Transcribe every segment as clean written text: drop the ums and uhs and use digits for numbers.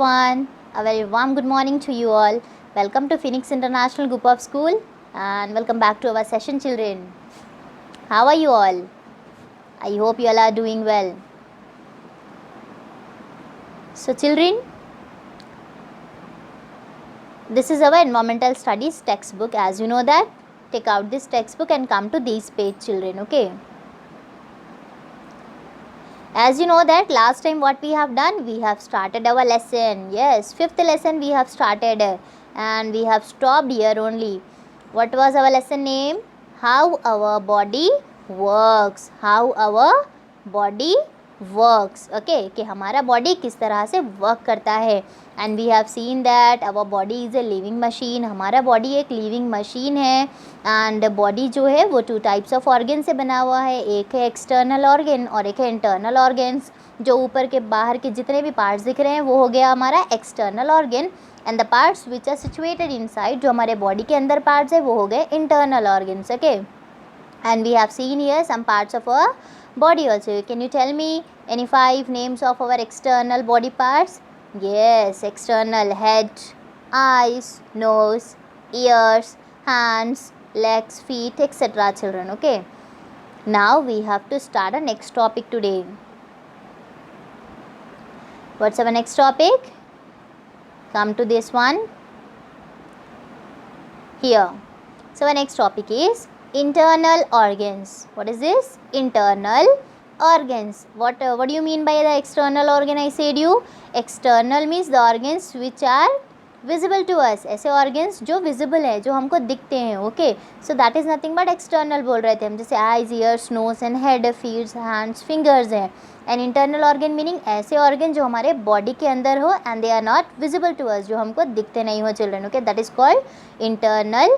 everyone, a very warm good morning to you all. Welcome to Phoenix International Group of School and welcome back to our session, children. How are you all? I hope you all are doing well. So children, this is our environmental studies textbook. As you know that, take out this textbook and come to this page, children, okay? As you know that last time what we have done, we have started our lesson. Yes, fifth lesson we have started and we have stopped here only. What was our lesson name? How our body works. How our body works. Okay, कि हमारा body किस तरह से work करता है. And we have seen that our body is a living machine. हमारा body एक living machine है. And body जो है वो two types of organ से बना हुआ है. एक है external organ और एक है internal organs. जो ऊपर के बाहर के जितने भी parts दिख रहे हैं वो हो गया हमारा external organ. And the parts which are situated inside, जो हमारे body के अंदर parts है वो हो गए internal organs. Okay. And we have seen here some parts of our body also. Can you tell me any 5 names of our external body parts? Yes, external: head, eyes, nose, ears, hands, legs, feet, etc. children. Okay. Now we have to start our next topic today. What's our next topic? Come to this one. Here. So our next topic is internal organs. What is this? Internal organs. What do you mean by the external organ? I said you external means the organs which are visible to us. ऐसे organs जो visible है, जो हमको दिखते हैं. Okay, so that is nothing but external बोल रहे थे हम. जैसे eyes, ears, nose and head, feet, hands, fingers हैं. And internal organ meaning ऐसे organ जो हमारे body के अंदर हो and they are not visible to us, जो हमको दिखते नहीं हो children. Okay, that is called internal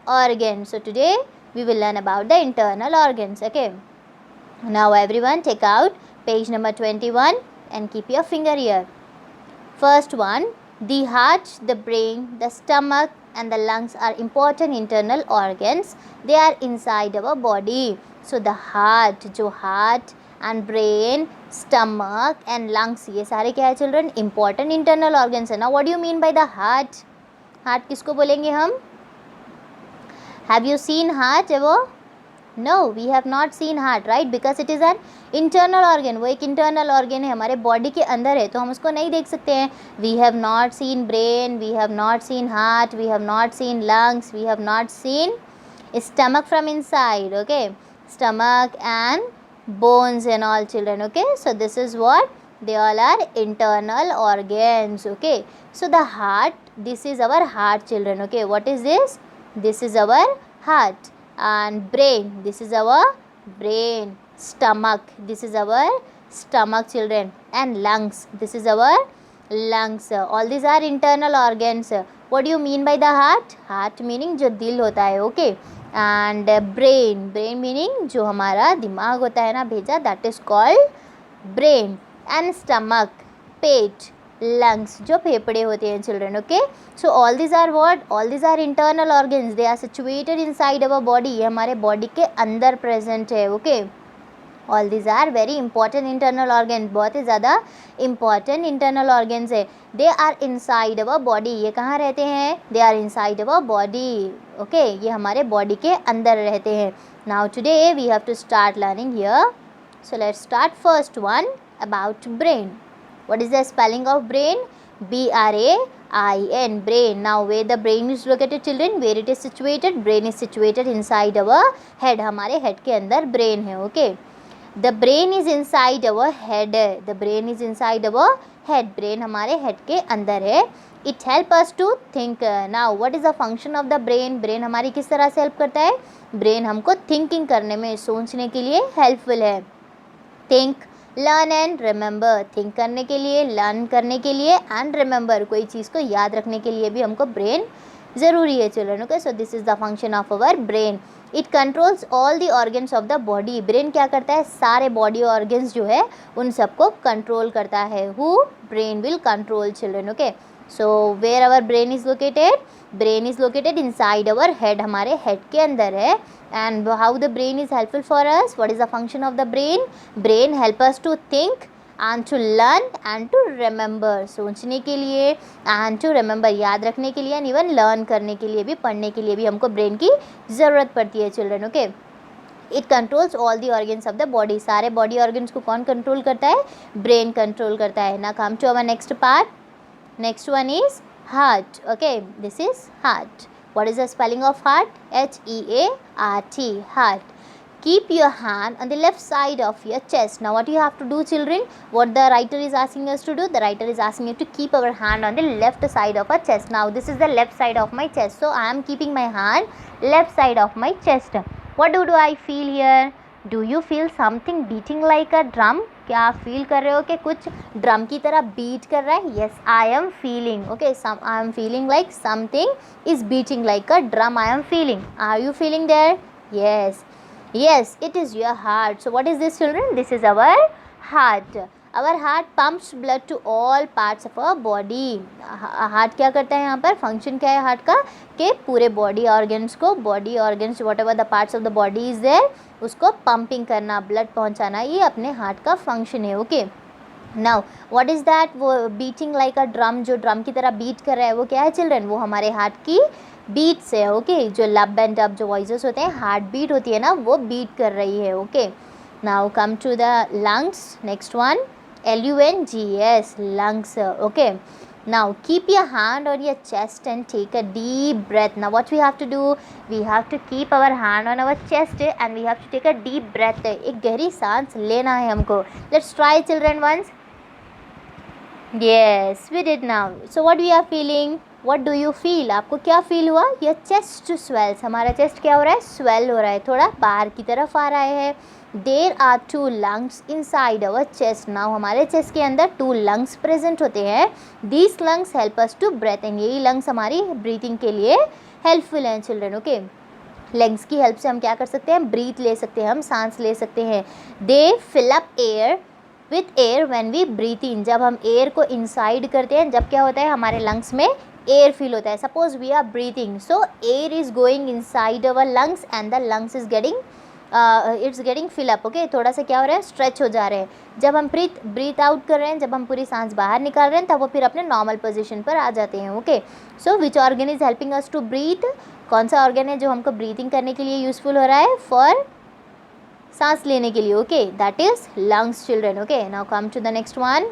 organ. So today we will learn about the internal organs. Okay, now everyone take out page number 21 and keep your finger here. First one, the heart, the brain, the stomach and the lungs are important internal organs. They are inside our body. So the heart, जो heart and brain, stomach and lungs, ये सारे क्या है children? Important internal organs है. Now what do you mean by the heart? Heart किसको बोलेंगे हम? Have you seen heart ever? No, we have not seen heart, right? Because it is an internal organ. वो एक internal organ है, हमारे body के अंदर है, तो हम उसको नहीं देख सकते हैं. We have not seen brain, we have not seen heart, we have not seen lungs, we have not seen stomach from inside. Okay, stomach and bones and all children. Okay, so this is what they all are internal organs. Okay, so the heart, this is our heart children. Okay, what is this? This is our heart. And brain, this is our brain. Stomach, this is our stomach children. And lungs, this is our lungs. All these are internal organs. What do you mean by the heart? Heart meaning जो दिल होता है. Okay. And brain, brain meaning जो हमारा दिमाग होता है ना भेजा, that is called brain. And stomach, pet, lungs जो फेफड़े होते हैं children. Okay, so all these are what? All these are internal organs. They are situated inside our body. ये हमारे body के अंदर present है. Okay, all these are very important internal organs. बहुत ही ज़्यादा important internal organs है. They are inside our body. ये कहाँ रहते हैं? They are inside our body. Okay, ये हमारे body के अंदर रहते हैं. Now today we have to start learning here. So let's start first one about brain. What is the spelling of brain? B-R-A-I-N, brain. Now where the brain is located children? Where it is situated? Brain is situated inside our head. हमारे head के अंदर brain है. Okay, the brain is inside our head. The brain is inside our head. brain हमारे head के अंदर है. It help us to think. Now what is the function of the brain? brain हमारी किस तरह से help करता है? brain हमको thinking करने में, सोचने के लिए helpful है. think, learn and remember, think करने के लिए, लर्न करने के लिए एंड रिमेंबर, कोई चीज़ को याद रखने के लिए भी हमको ब्रेन ज़रूरी है children. Okay, so this is the function of our brain. It controls all the organs of the body. Brain क्या करता है? सारे बॉडी ऑर्गन्स जो है उन सबको कंट्रोल करता है. Who? Brain will control children. Okay, so where our brain is located? Brain is located inside our head, हमारे हेड के अंदर है. And how the brain is helpful for us? What is the function of the brain? Brain help us to think and to learn and to remember, सोचने के लिए, and to remember, याद रखने के लिए, एंड इवन लर्न करने के लिए भी, पढ़ने के लिए भी हमको ब्रेन की ज़रूरत पड़ती है children. Okay, it controls all the organs of the body. सारे बॉडी ऑर्गन्स को कौन कंट्रोल करता है? ब्रेन कंट्रोल करता है ना. Come to our next part. Next one is heart. Okay, this is heart. What is the spelling of heart? H-E-A-R-T, heart. Keep your hand on the left side of your chest. Now what you have to do children? What the writer is asking us to do? The writer is asking you to keep our hand on the left side of our chest. Now this is the left side of my chest. So I am keeping my hand left side of my chest. What do I feel here? Do you feel something beating like a drum? क्या आप feel कर रहे हो कि कुछ drum की तरह beat कर रहा है? Yes, I am feeling. Okay, I am feeling like something is beating like a drum. I am feeling. Are you feeling there? Yes, yes, it is your heart. So what is this children? This is our heart. Our heart pumps blood to all parts of our body. Heart क्या करता है यहाँ पर? Function क्या है heart का? कि पूरे बॉडी ऑर्गन्स को, body organs whatever the parts of the body is there, उसको पंपिंग करना, ब्लड पहुँचाना, ये अपने हार्ट का फंक्शन है. Okay, now what is that? वो बीटिंग लाइक अ ड्रम, जो ड्रम की तरह बीट कर रहा है, वो क्या है चिल्ड्रन? वो हमारे हार्ट की बीट से है. ओके, जो लब एंड डब जो वॉइसेस होते हैं, हार्ट बीट होती है ना, वो बीट कर रही है. Okay, now come to the lungs. Next one, LUNGS, lungs. Okay, now keep your hand on your chest and take a deep breath. Now what we have to do? We have to keep our hand on our chest and we have to take a deep breath. एक गहरी सांस लेना है हमको. Let's try children once. Yes, we did now. So what we are feeling? What do you feel? आपको क्या feel हुआ? Your chest swells. हमारा चेस्ट क्या हो रहा है? स्वेल हो रहा है, थोड़ा बाहर की तरफ आ रहा है. There are two lungs inside our chest. Now हमारे चेस्ट के अंदर 2 lungs प्रेजेंट होते हैं. These lungs help us to breathe. यही lungs हमारी ब्रीथिंग के लिए हेल्पफुल हैं चिल्ड्रन. ओके, लंग्स की हेल्प से हम क्या कर सकते हैं? ब्रीथ ले सकते हैं, हम सांस ले सकते हैं. They fill up air with air when we breathe in. जब हम एयर को इनसाइड करते हैं, जब क्या होता है? हमारे लंग्स में एयर फील होता है. Suppose we are breathing, so air is going inside our lungs and the lungs is getting it's getting fill up. Okay, थोड़ा सा क्या हो रहा है? स्ट्रेच हो जा रहे हैं. जब हम ब्रीथ आउट कर रहे हैं, जब हम पूरी सांस बाहर निकाल रहे हैं, तब वो फिर अपने नॉर्मल पोजीशन पर आ जाते हैं. Okay, so which organ is helping us to breathe? कौन सा ऑर्गन है जो हमको ब्रीथिंग करने के लिए यूजफुल हो रहा है? फॉर सांस लेने के लिए. Okay, that is lungs children. Okay, now come to the next one,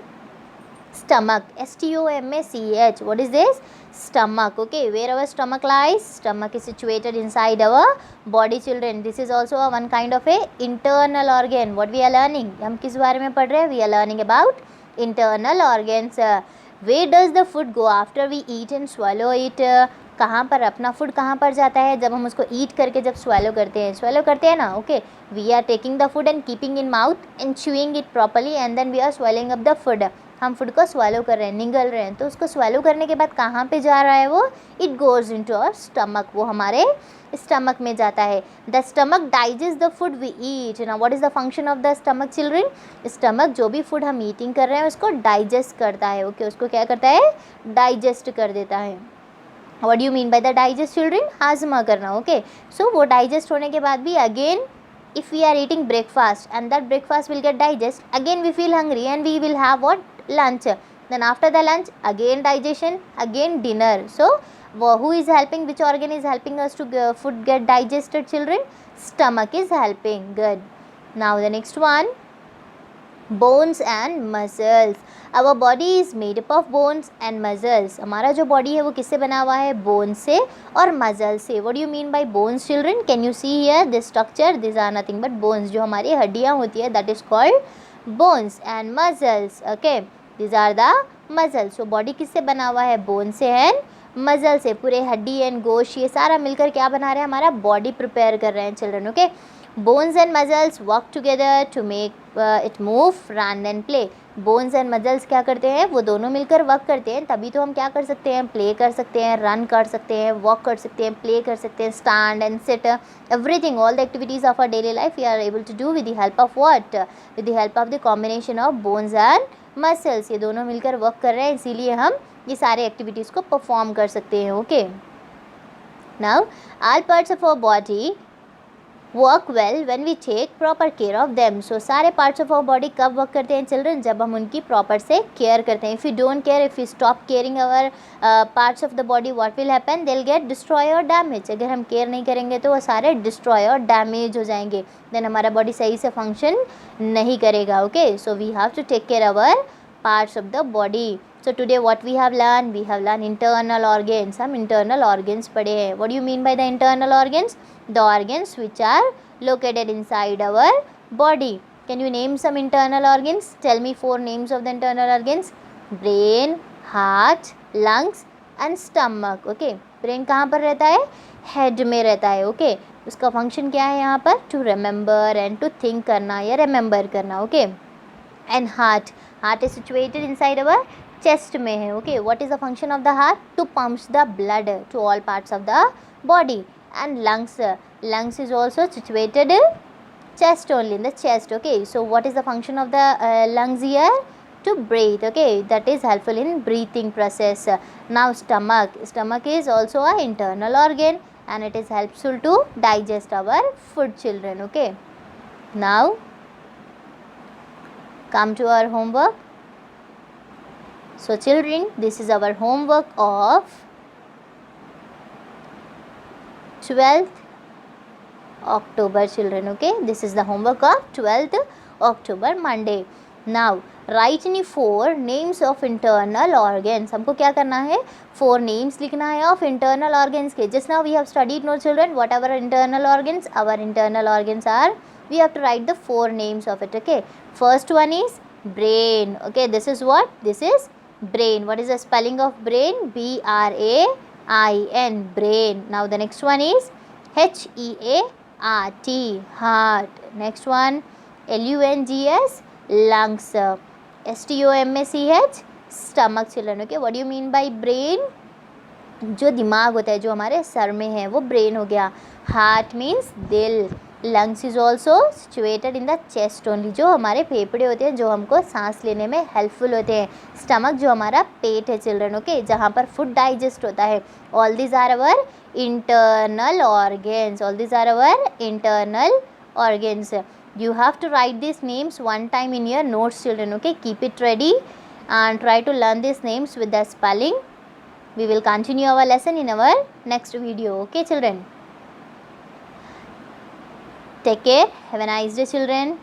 stomach. STOMACH. What is this? Stomach. Okay, where our stomach lies? Stomach is situated inside our body children. This is also a one kind of a internal organ. What we are learning? हम किस बारे में पढ़ रहे हैं? We are learning about internal organs. Where does the food go after we eat and swallow it? कहाँ पर अपना फूड कहाँ पर जाता है? जब हम उसको ईट करके जब swallow करते हैं ना. Okay, we are taking the food and keeping in mouth and chewing it properly and then we are swallowing up the food. हम फूड को स्वैलो कर रहे हैं, निगल रहे हैं. तो उसको स्वैलो करने के बाद कहाँ पे जा रहा है वो? It goes into our stomach. वो हमारे स्टमक में जाता है. The stomach digest the food we eat. Now what is the function of the stomach children? Stomach जो भी फूड हम ईटिंग कर रहे हैं उसको डाइजेस्ट करता है. ओके, उसको क्या करता है? डाइजेस्ट कर देता है. What do you mean by the digest children? हाजमा करना. ओके, सो वो डाइजेस्ट होने के बाद भी again, if we are eating breakfast and that breakfast will get digest, again we feel hungry and we will have what? Lunch. Then after the lunch again digestion, again dinner. So who is helping? Which organ is helping us to food get digested children? Stomach is helping. Good. Now the next one, bones and muscles. Our body is made up of bones and muscles. हमारा जो body है वो किससे बना हुआ है? Bone से और मसल से. What do you mean by bones children? Can you see here this structure? These are nothing but bones. जो हमारी हड्डियाँ होती है that is called bones and muscles. Okay, these are the muscles. So body किससे बना हुआ है? Bone से and मसल से. पूरे हड्डी एंड गोश्त ये सारा मिलकर क्या बना रहे हैं? हमारा बॉडी प्रिपेयर कर रहे हैं children. Okay, bones and muscles work together to make it move, run and play. Bones and muscles क्या करते हैं? वो दोनों मिलकर वर्क करते हैं, तभी तो हम क्या कर सकते हैं? प्ले कर सकते हैं, रन कर सकते हैं, वॉक कर सकते हैं, प्ले कर सकते हैं, stand and sit, everything, all the activities of our daily life we are able to do with the help of what? With the help of the combination of bones and muscles. ये दोनों मिलकर work कर रहे हैं, इसीलिए हम ये सारे एक्टिविटीज़ को परफॉर्म कर सकते हैं. Okay, now all parts of our body work well when we take proper care of them. So सारे पार्ट्स ऑफ आवर बॉडी कब वर्क करते हैं चिल्ड्रन? जब हम उनकी प्रॉपर से केयर करते हैं. If you don't care, if you stop caring our parts of the body, what will happen? They will get destroy और डैमेज. अगर हम केयर नहीं करेंगे तो वो सारे डिस्ट्रॉय और डैमेज हो जाएंगे, देन हमारा बॉडी सही से फंक्शन नहीं करेगा. Okay, so we have to take care our parts of the body. So today what we have learned? We have learned internal organs. हम internal organs पढ़े हैं. What do you mean by the internal organs? The organs which are located inside our body. Can you name some internal organs? Tell me 4 names of the internal organs. Brain, heart, lungs and stomach. Okay, brain कहाँ पर रहता है? Head में रहता है. Okay, उसका function क्या है यहाँ पर? To remember and to think करना या remember करना. Okay, and heart is situated inside our chest में है. Okay, what is the function of the heart? To pumps the blood to all parts of the body. And lungs is also situated in chest only, in the chest. Okay, so what is the function of the lungs here? To breathe. Okay, that is helpful in breathing process. Now stomach is also a internal organ and it is helpful to digest our food, children. Okay, now come to our homework. So children, this is our homework of 12th October, children. Okay, this is the homework of 12th October, Monday. Now write any 4 names of internal organs. हमको क्या करना है? 4 names लिखना है of internal organs के. Just now we have studied, no children, what are our internal organs? Our internal organs are, we have to write the 4 names of it. Okay, first one is brain. Okay, this is what? This is brain. What is the spelling of brain? B-R-A-I-N, brain. Now the next one is H-E-A-R-T, heart. Next one L-U-N-G-S, lungs. S-T-O-M-A-C-H, stomach, children. Okay, what do you mean by brain? जो दिमाग होता है, जो हमारे sir में है, वो brain हो गया. हार्ट मीन्स दिल. Lungs is also situated in the chest only, जो हमारे फेफड़े होते हैं, जो हमको सांस लेने में हेल्पफुल होते हैं. स्टमक जो हमारा पेट है चिल्ड्रन. ओके, जहाँ पर फूड डाइजेस्ट होता है. All these are our internal organs. All these are our internal organs. You have to write these names one time in your notes, children. Okay, keep it ready and try to learn these names with the spelling. We will continue our lesson in our next video. Okay children, take care, have a nice day children.